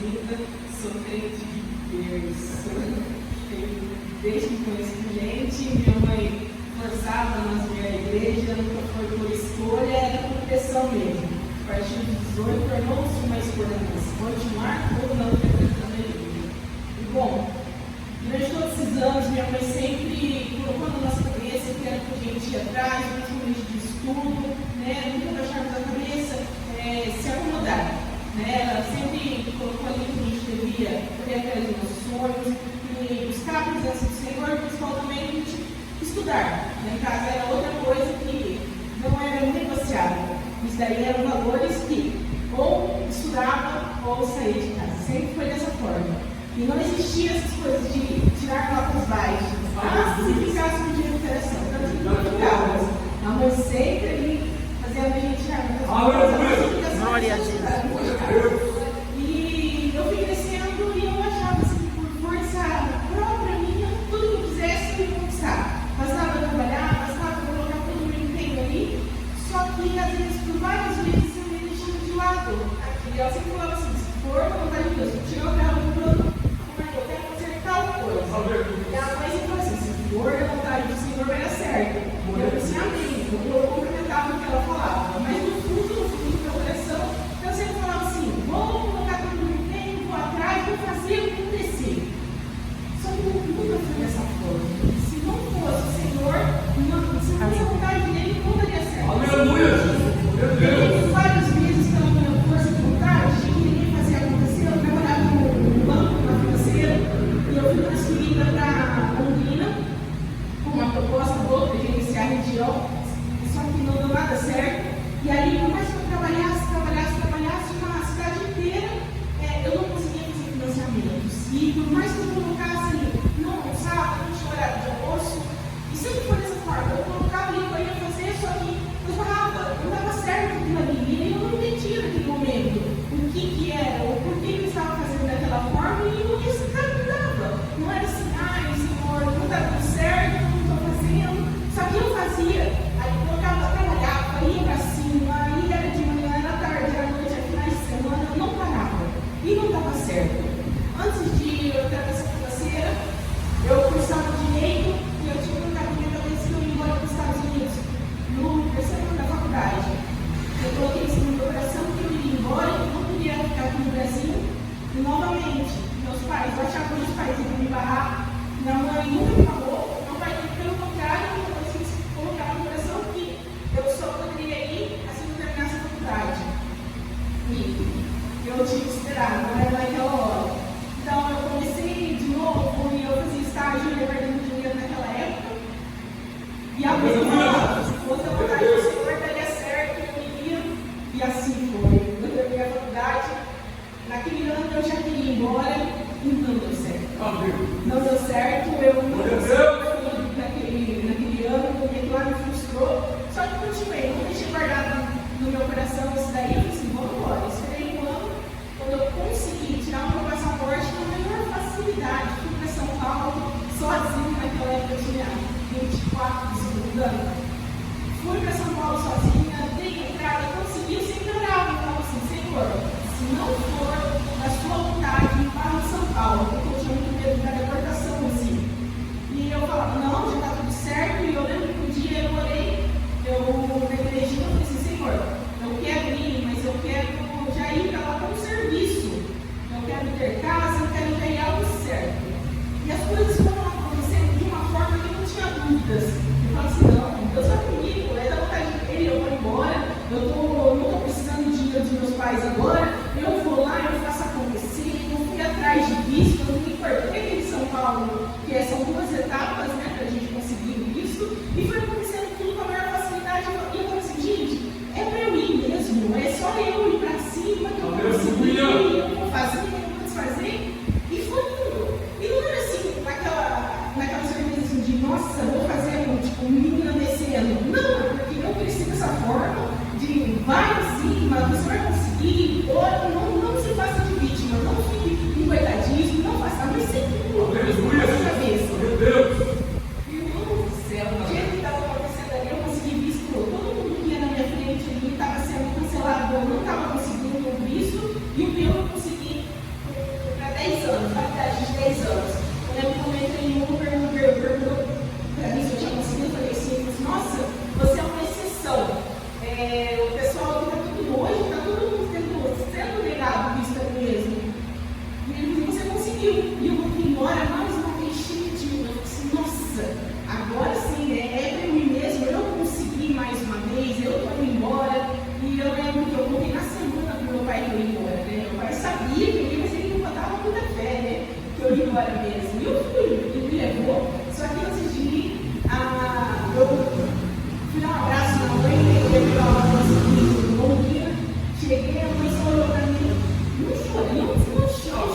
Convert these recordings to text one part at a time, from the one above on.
linda, sou crente de berço. Desde que conheço gente, minha mãe forçava nas vir à igreja, nunca foi por escolha, era por pressão mesmo. A partir dos 18, tornou-se uma esperança. Continuar ou não frequentando a igreja. E bom, durante todos esses anos, minha mãe sempre colocou na nossa cabeça que era que a gente ia atrás, principalmente de estudo, né? Nunca deixarmos a cabeça se acomodar. Né? Ela sempre colocou ali que a gente devia correr atrás dos nossos sonhos, e buscar a presença do Senhor, principalmente a gente estudar. Lá em casa era outra coisa que não era negociável. Isso daí eram valores que ou estudava ou saía de casa. Sempre foi dessa forma. E não existia essas coisas de tirar notas baixas. Se ficasse com dinheiro de interação. Então, não ficava. A mãe sempre ali fazendo a gente tirar notas baixas. Glória a Deus. E eu fui crescendo e eu achava assim, por força própria minha, tudo que eu quisesse eu ia conquistar. Bastava trabalhar, bastava colocar todo o meu empenho ali. Só que, às vezes, por várias vezes, eu me deixando de lado. E ela sempre falava assim, se for a vontade de Deus, eu tirei o carro do plano, eu quero fazer tal coisa. E a mãe sempre falou assim, se for a vontade do Senhor, vai dar certo. E eu disse, amém. Eu complementava o que ela falava. Mas no fundo do meu coração, eu sempre falava assim, vou colocar todo o meu empenho, vou atrás, vou fazer acontecer. Só que nunca foi dessa forma. Se não fosse o Senhor, se não fosse a vontade dele, não daria certo. Aleluia! Teve vários meses pela minha força de vontade de querer fazer acontecer. Eu trabalhava no banco, na financeira, e eu fui transferida para Londrina com uma proposta boa para gerenciar a região, só que não deu nada certo. E aí, por mais que eu trabalhasse uma cidade inteira, eu não conseguia fazer financiamentos. E por mais que eu colocasse, não almoçava, não tinha horário de almoço, e sempre foi dessa forma. Eu colocava ali o que eu ia fazer, só que eu falava, não dava certo aquilo ali. E eu não entendia naquele momento o que era, ou por que eu estava fazendo daquela forma, e o resultado não dava. Não era assim, ai, Senhor, não está dando certo, não estou fazendo. Só que eu fazia, aí eu colocava, trabalhava, ia para cima, aí era de manhã, era tarde, era noite, era finais de semana, eu não parava. E não dava certo. Antes de eu entrar nessa financeira, eu cursava direito e eu tinha colocado na minha cabeça que eu ia embora para os Estados Unidos. No terceiro ano da faculdade, eu coloquei isso no meu coração que eu iria embora, que eu não queria ficar aqui no Brasil. E novamente, meus pais, eu achava que meus pais iam me barrar. Minha mãe nunca me falou, meu pai, pelo contrário, eu preciso colocar no coração que eu só poderia ir assim que eu terminasse a faculdade. E eu tinha que esperar, não era naquela hora. Então eu comecei de novo e eu fazia estágio e perdendo dinheiro naquela época. E a mãe falava, se fosse a vontade do Senhor, daria certo, eu iria. E assim foi. Eu terminei a faculdade. Naquele ano eu já queria ir embora e não deu certo. Não deu certo, eu não consegui naquele ano, porque lá me frustrou. Só que continuei, não deixei guardado no meu coração isso daí. Eu disse, vamos embora. Esperei um ano, quando eu consegui tirar o meu passaporte com a maior facilidade. Fui para São Paulo, sozinho naquela época, eu tinha 24 de segundo ano. Fui para São Paulo sozinha, dei entrada, consegui, eu sempre orava, eu falava assim, Senhor, se não for da sua vontade, para São Paulo, porque eu tinha muito medo da deportação em si. E eu falava, não, já está tudo certo, e eu lembro que um dia eu orei, na igrejinha, eu falei assim, Senhor, eu quero ir, mas eu quero já ir para lá como serviço. Eu quero ter casa, eu quero ter algo certo. E as coisas foram acontecendo de uma forma que eu não tinha dúvidas. Eu falei assim, não, Deus está comigo, é da vontade dele, eu vou embora, eu não estou precisando de dinheiro dos meus pais agora, eu vou lá, eu faço acontecer, eu fui atrás de visto, eu não me importei aqui em São Paulo, que são 2 etapas, né, para a gente conseguir o visto, e foi acontecendo tudo com a maior facilidade, e eu falei assim, gente, é para eu ir mesmo, é só eu ir para cima, que eu vou conseguir, eu vou fazer, eu vou desfazer, e foi tudo. E não era assim, naquela certeza assim, de, nossa, vou fazer tipo, um menino descendo. Não, porque eu cresci dessa forma, de vai sim, mas você vai conseguir, não se faça de vítima, não fique em coitadismo, não faça, mas sempre coloque isso na sua cabeça. Meu Deus! Irmão do céu, o dia que estava acontecendo ali, eu consegui visto, todo mundo que ia na minha frente ali estava sendo cancelado, eu não estava conseguindo o visto, e o pior embora mesmo. E eu fui, ele me levou, só que antes de ir, eu fui dar um abraço na mãe, eu levei uma no bom dia, cheguei, a mãe só olhou para mim, não chorei, não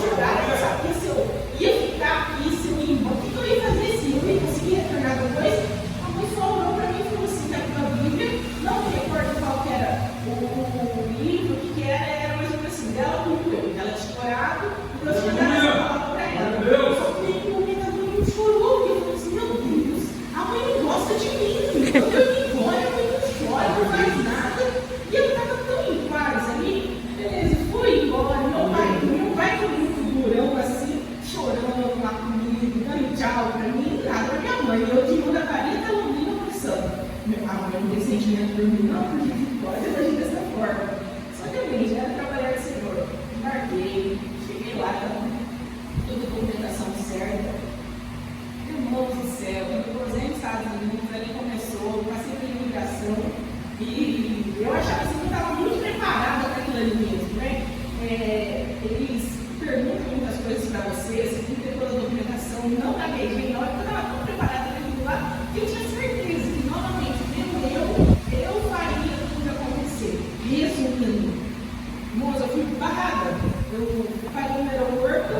chorar, eu sabia se eu ia ficar aqui, se eu ia embora, o que eu ia fazer, se eu ia conseguir retornar depois. A mãe só olhou para mim e falou assim, que a Bíblia, não me recordo qual que era o livro, o que era mais ou menos assim, dela como eu, ela tinha orado, e eu tinha dado essa palavra para ela. Só que naquele momento a mãe chorou, e eu falei assim, meu Deus, a mãe não gosta de mim, então eu ia embora, a mãe não chora, não faz nada, e eu estava tão em paz ali, beleza, fui embora, meu pai foi muito durão, assim, chorando lá comigo, dando tchau para mim, nada para minha mãe, eu de muda careta, não vi na pressão. A mãe não tem sentimento por mim, não, porque pode agir dessa forma. Só que eu já era trabalhar com o Senhor. Embarquei, cheguei lá, toda a documentação certa. Irmãos do céu, eu cruzei nos Estados Unidos, ali começou, passei pela imigração e eu achava assim que eu estava muito preparada para aquilo ali mesmo, né? Eles perguntam muitas coisas para você, você tem que ter toda a documentação, não gaguejei, na hora que eu estava tão preparada para aquilo lá, que eu tinha certeza que novamente, eu faria tudo acontecer. Resumindo, irmãos, eu fui barrada. Eu parei no aeroporto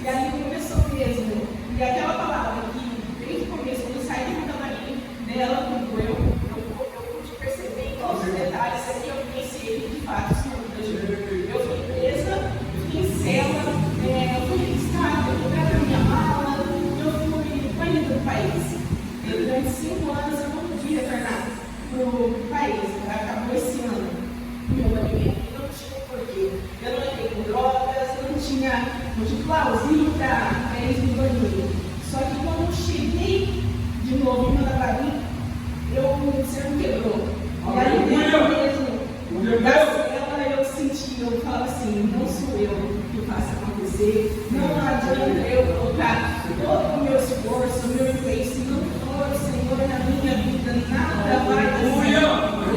e ali começou mesmo. E aquela palavra que desde o começo, quando eu saí do camarim dela, quando eu pude perceber em todos os detalhes que eu conheci ele de fato, eu fui presa, fiquei em cela, eu fui registrada, eu peguei a minha mala, eu fui banida do país. Durante 5 anos eu não podia retornar para o país, acabou esse ano o meu banimento, não tinha porquê. Eu não entrei com drogas, não tinha motivo plausível para eles me banirem. Só que quando eu cheguei de novo em Mandaguari, o Senhor me quebrou. E aí mesmo, da cela eu senti, eu falava assim, não sou eu que faço acontecer, não adianta eu colocar todo o meu esforço, o meu empenho, se não for o Senhor na minha vida, nada vai dar.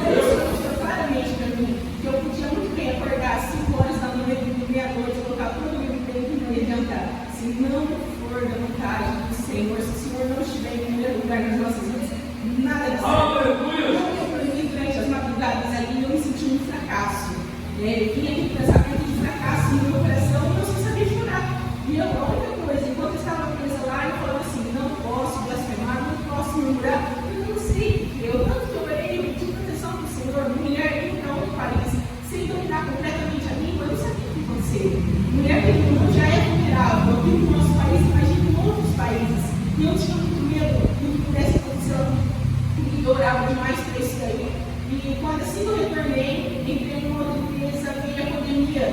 Deus mostrou claramente para mim que eu podia muito bem acordar às 5 horas da manhã e meia-noite, colocar todo o meu empenho que não ia adiantar. Se não for da vontade do Senhor, se o Senhor não estiver em primeiro lugar nas nossas vidas, nada vai ser. Não eu para mim durante as madrugadas ali, eu me senti um fracasso. Vinha aquele pensamento de fracasso no meu coração e eu só sabia chorar. E a única coisa, enquanto eu estava presa lá, eu falava assim, não posso blasfemar, não posso murmurar, eu não sei, eu tanto que eu orei, eu pedi proteção do Senhor, mulher para outro país, sem dominar completamente a língua, eu não sabia o que acontecer. Mulher que não já é vulnerável, aqui no nosso país, imagina em outros países, e eu tinha muito medo do que pudesse acontecer, e eu orava demais para isso daí. E quando assim eu retornei, entrei numa outra empresa, veio a pandemia,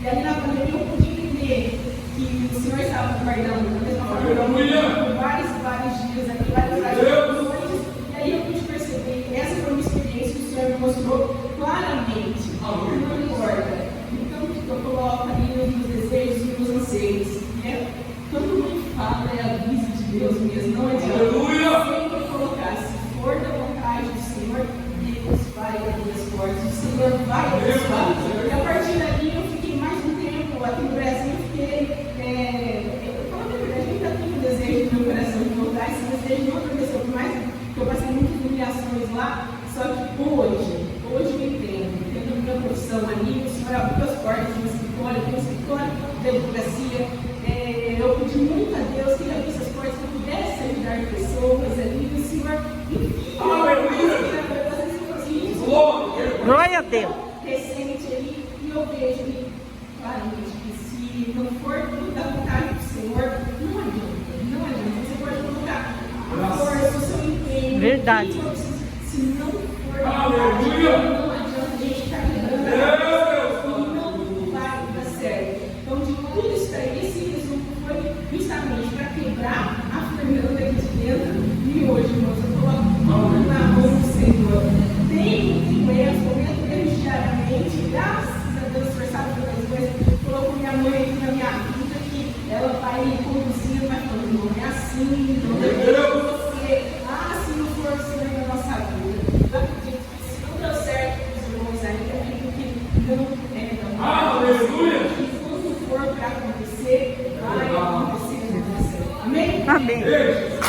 e ali na pandemia eu pude entender que o Senhor estava guardando, da mesma forma, por vários dias, aqui, várias noites, e aí eu pude perceber que essa foi uma experiência que o Senhor me mostrou claramente, não importa, então o que eu coloco ali nos meus desejos, nos meus anseios, todo mundo fala, é a vista de Deus mesmo, não adianta, sempre colocar, se for da vontade do Senhor, Deus vai abrir as portas, o Senhor vai abençoar, e a partir dali eu fiquei mais um tempo aqui no Brasil, eu falo a verdade, eu ainda tenho um desejo no meu coração de voltar, esse desejo não aconteceu, por mais que eu passei muitas humilhações lá, só que hoje eu entendo, tendo a minha profissão ali, o Senhor abriu as portas de um escritório de advocacia, eu pedi muito a Deus que ele abrisse as portas para que eu pudesse ajudar pessoas ali, e o Senhor, Glória a Deus. Recente ali, e eu vejo claramente que se não for tudo da vontade do Senhor, não adianta. Você pode colocar a força, o seu empenho. Verdade. Se não for da vontade do Senhor, não adianta a gente ficar lidando e não vai dar certo. Então, de tudo isso aí, esse resumo foi justamente para quebrar a ferramenta de dentro. E hoje, irmãos, eu coloco tudo na mão do Senhor. Tenho erros, cometo erros diariamente, graças a Deus, esforçado pelas coisas, coloco minha mãe aqui na minha vida, que ela vai conduzindo, vai falando, não é assim, não é você, se não for o Senhor na nossa vida. Eu acredito que se não deu certo com os irmãos ainda, é porque não é, não. Aleluia! Que quando for para acontecer, vai Amém. Beijo.